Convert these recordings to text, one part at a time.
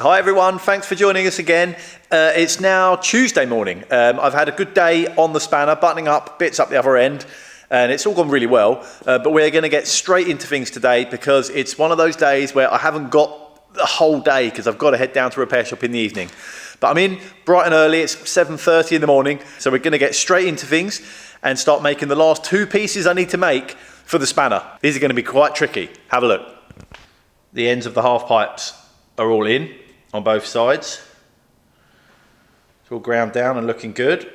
Hi everyone, thanks for joining us again. It's now Tuesday morning. I've had a good day on the spanner, buttoning up bits up the other end, and it's all gone really well. But we're going to get straight into things today because it's one of those days where I haven't got the whole day because I've got to head down to a repair shop in the evening. But I'm in bright and early, it's 7:30 in the morning, so we're going to get straight into things and start making the last two pieces I need to make for the spanner. These are going to be quite tricky. Have a look. The ends of the half pipes are all in on both sides. It's all ground down and looking good.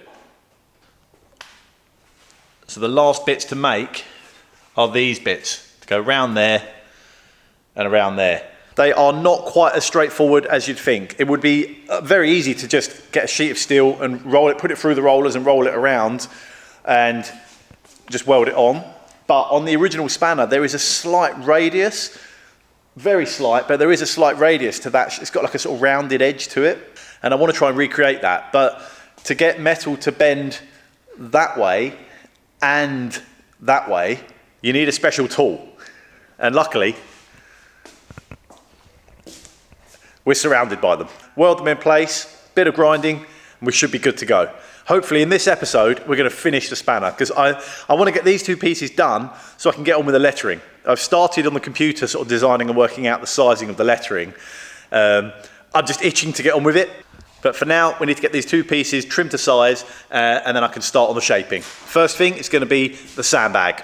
So the last bits to make are these bits, to go around there and around there. They are not quite as straightforward as you'd think. It would be very easy to just get a sheet of steel and roll it, put it through the rollers and roll it around and just weld it on. But on the original spanner, there is a slight radius, very slight, but there is a slight radius to that. It's got like a sort of rounded edge to it. And I want to try and recreate that. But to get metal to bend that way and that way, you need a special tool. And luckily, we're surrounded by them. Weld them in place, bit of grinding, and we should be good to go. Hopefully in this episode, we're going to finish the spanner because I want to get these two pieces done so I can get on with the lettering. I've started on the computer sort of designing and working out the sizing of the lettering. I'm just itching to get on with it. But for now, we need to get these two pieces trimmed to size and then I can start on the shaping. First thing is going to be the sandbag.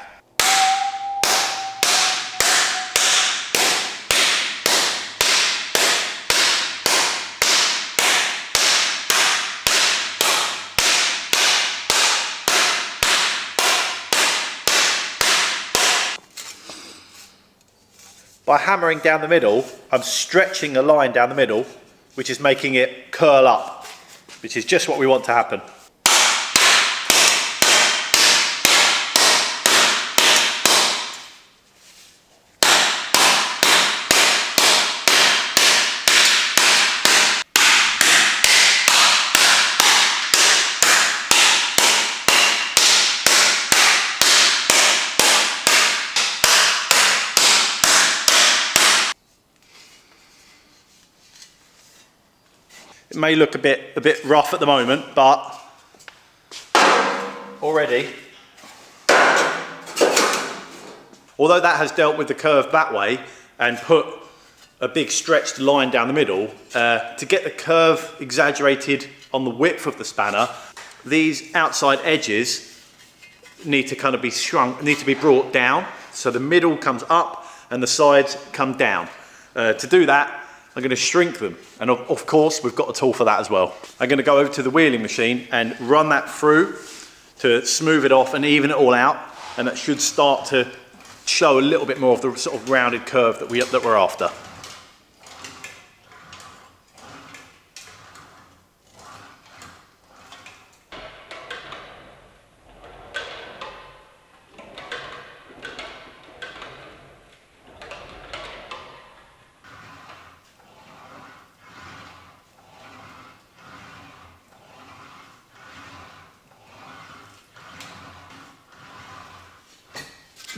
By hammering down the middle, I'm stretching a line down the middle, which is making it curl up, which is just what we want to happen. It may look a bit rough at the moment, but already, although that has dealt with the curve that way and put a big stretched line down the middle, to get the curve exaggerated on the width of the spanner, these outside edges need to kind of be shrunk, need to be brought down, so the middle comes up and the sides come down. To do that, I'm going to shrink them, and of course we've got a tool for that as well. I'm going to go over to the wheeling machine and run that through to smooth it off and even it all out, and that should start to show a little bit more of the sort of rounded curve that we're after.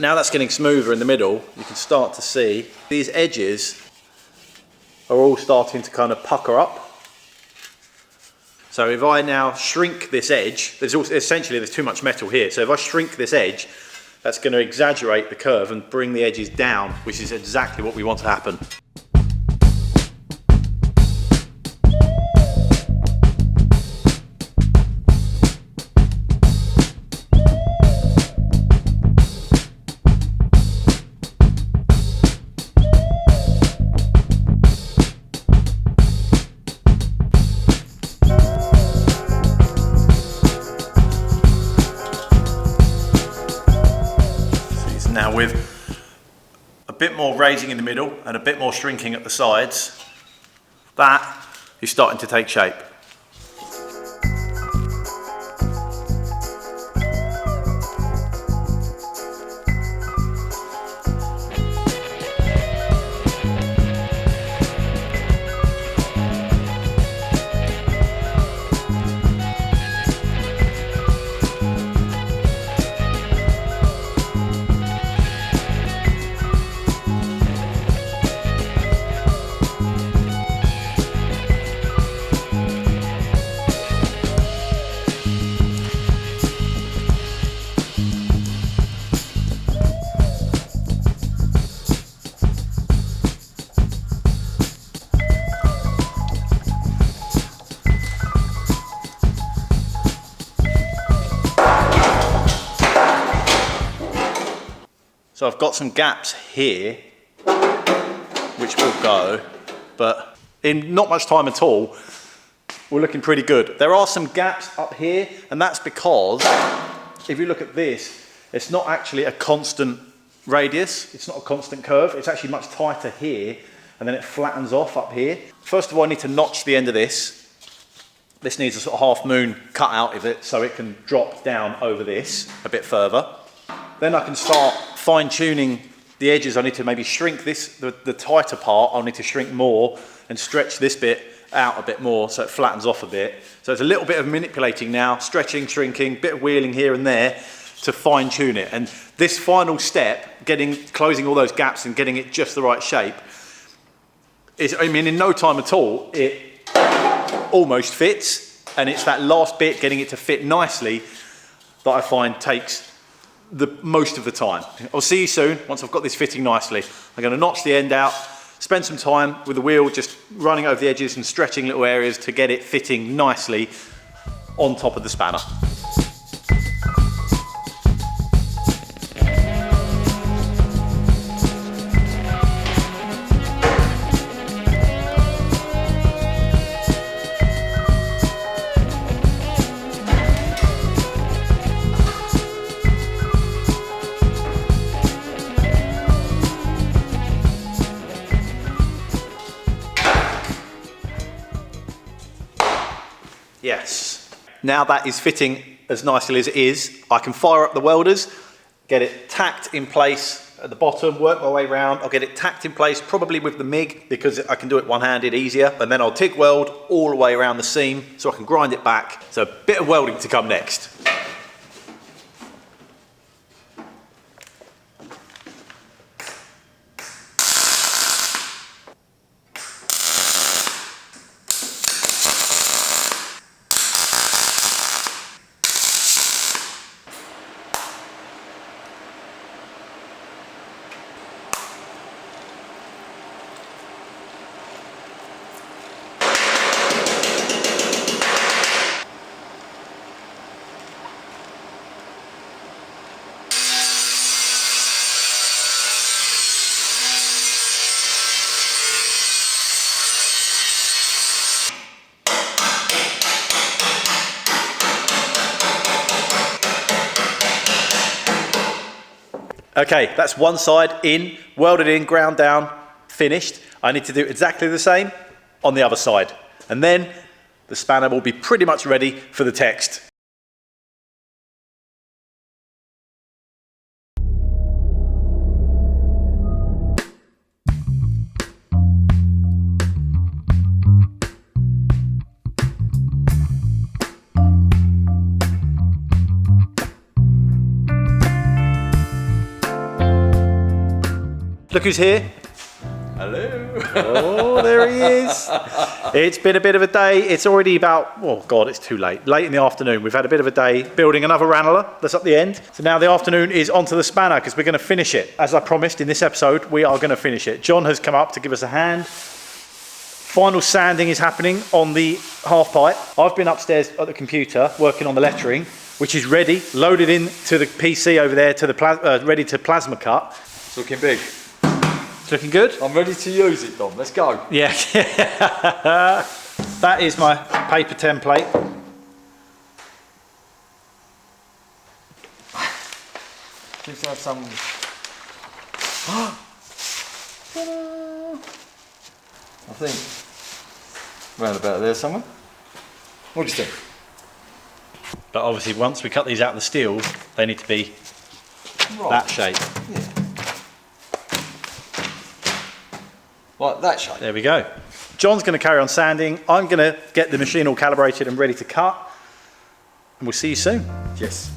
Now that's getting smoother in the middle, you can start to see these edges are all starting to kind of pucker up. So if I now shrink this edge, essentially there's too much metal here, so if I shrink this edge, that's going to exaggerate the curve and bring the edges down, which is exactly what we want to happen. Now with a bit more raising in the middle and a bit more shrinking at the sides, that is starting to take shape. I've got some gaps here, which will go, but in not much time at all, we're looking pretty good. There are some gaps up here, and that's because if you look at this, it's not actually a constant radius. It's not a constant curve. It's actually much tighter here, and then it flattens off up here. First of all, I need to notch the end of this. This needs a sort of half moon cut out of it so it can drop down over this a bit further. Then I can start fine tuning the edges. I need to maybe shrink this, the tighter part, I'll need to shrink more and stretch this bit out a bit more so it flattens off a bit. So it's a little bit of manipulating now, stretching, shrinking, bit of wheeling here and there to fine tune it. And this final step, closing all those gaps and getting it just the right shape, is, I mean, in no time at all, it almost fits. And it's that last bit, getting it to fit nicely, that I find takes the most of the time. I'll see you soon once I've got this fitting nicely. I'm going to notch the end out, spend some time with the wheel just running over the edges and stretching little areas to get it fitting nicely on top of the spanner. Yes. Now that is fitting as nicely as it is, I can fire up the welders, get it tacked in place at the bottom, work my way around. I'll get it tacked in place, probably with the MIG, because I can do it one-handed easier. And then I'll TIG weld all the way around the seam so I can grind it back. So a bit of welding to come next. Okay, that's one side in, welded in, ground down, finished. I need to do exactly the same on the other side. And then the spanner will be pretty much ready for the text. Look who's here. Hello. Oh, there he is. It's been a bit of a day. It's already about, oh God, it's too late. Late in the afternoon. We've had a bit of a day building another ranneler that's up the end. So now the afternoon is onto the spanner because we're going to finish it. As I promised in this episode, we are going to finish it. John has come up to give us a hand. Final sanding is happening on the half pipe. I've been upstairs at the computer working on the lettering, which is ready, loaded into the PC over there to the ready to plasma cut. It's looking big. Looking good? I'm ready to use it, Dom. Let's go. Yeah. That is my paper template. Seems to have some... I think round about there somewhere. What do you think? But obviously once we cut these out of the steel, they need to be that shape. Yeah. Like that shape. There we go. John's going to carry on sanding. I'm going to get the machine all calibrated and ready to cut. And we'll see you soon. Yes.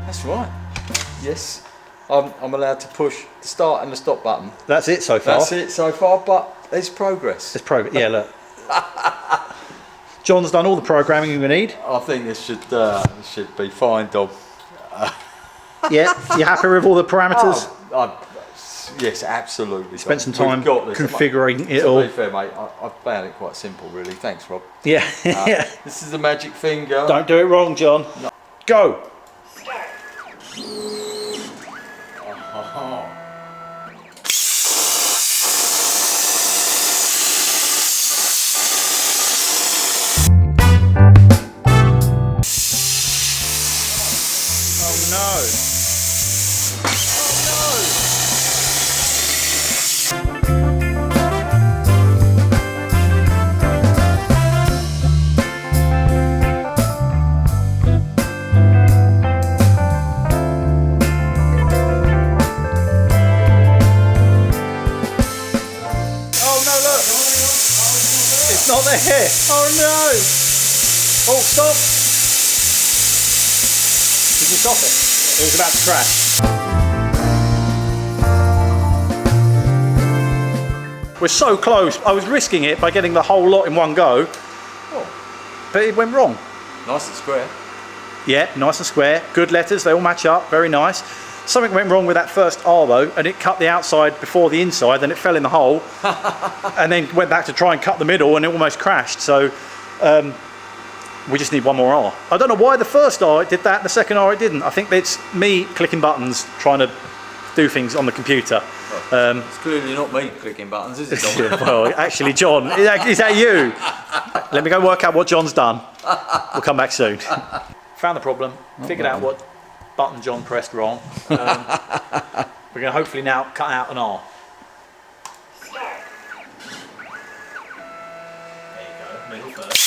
That's right. Yes. I'm allowed to push the start and the stop button. That's it so far. That's it so far, but there's progress. There's progress. Yeah, look. John's done all the programming we need. I think this should be fine, Dom. Yeah, you happy with all the parameters? Yes, absolutely. Spent some time configuring it all. To be fair, mate, I found it quite simple, really. Thanks, Rob. Yeah. This is the magic finger. Don't do it wrong, John. No. Go. It's not there. Oh no. Oh, stop. Did you stop it? It was about to crash. We're so close. I was risking it by getting the whole lot in one go, but it went wrong. Nice and square. Yeah, nice and square. Good letters, they all match up, very nice. Something went wrong with that first R though, and it cut the outside before the inside, then it fell in the hole, and then went back to try and cut the middle, and it almost crashed. So we just need one more R. I don't know why the first R it did that, and the second R it didn't. I think it's me clicking buttons, trying to do things on the computer. It's clearly not me clicking buttons, is it, Dominic? Well, actually, John, is that you? Let me go work out what John's done. We'll come back soon. Found the problem, figured out what button John pressed wrong. We're going to hopefully now cut out an R. There you go, middle first.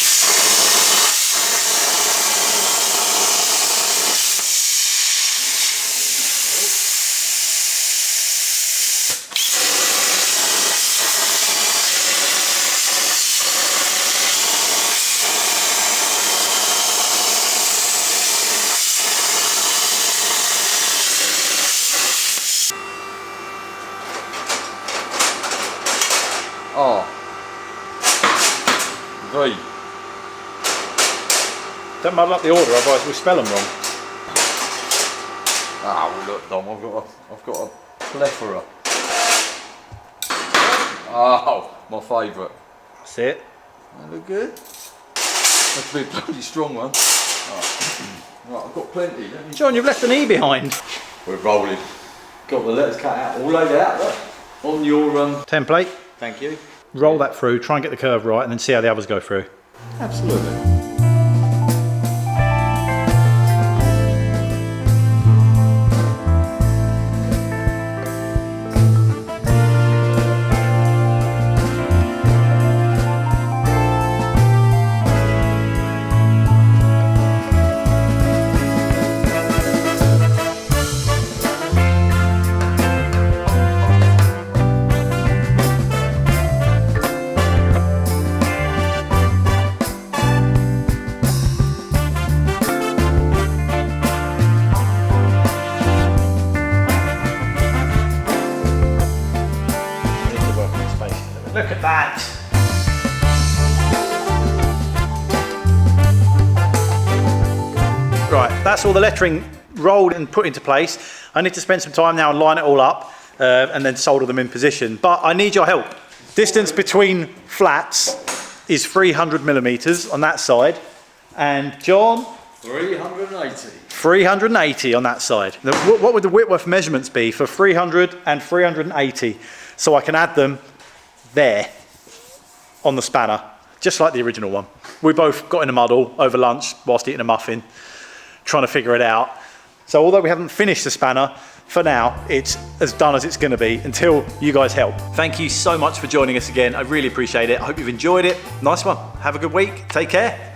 Oh. V. Don't muddle up the order, otherwise we'll spell them wrong. Ah, well, look, Dom, I've got a plethora. Oh, my favourite. That's it. That look good. That's to be a bloody strong one. Right, I've got plenty. John, you've left an E behind. We're rolling. Got the letters cut out, all laid out, look. On your template. Thank you. Roll that through, try and get the curve right, and then see how the others go through. Absolutely. Look at that. Right, that's all the lettering rolled and put into place. I need to spend some time now and line it all up and then solder them in position. But I need your help. Distance between flats is 300 millimeters on that side. And John? 380. 380 on that side. What would the Whitworth measurements be for 300 and 380? So I can add them there on the spanner, just like the original one. We both got in a muddle over lunch whilst eating a muffin, trying to figure it out. So although we haven't finished the spanner, for now, it's as done as it's going to be until you guys help. Thank you so much for joining us again. I really appreciate it. I hope you've enjoyed it. Nice one. Have a good week. Take care.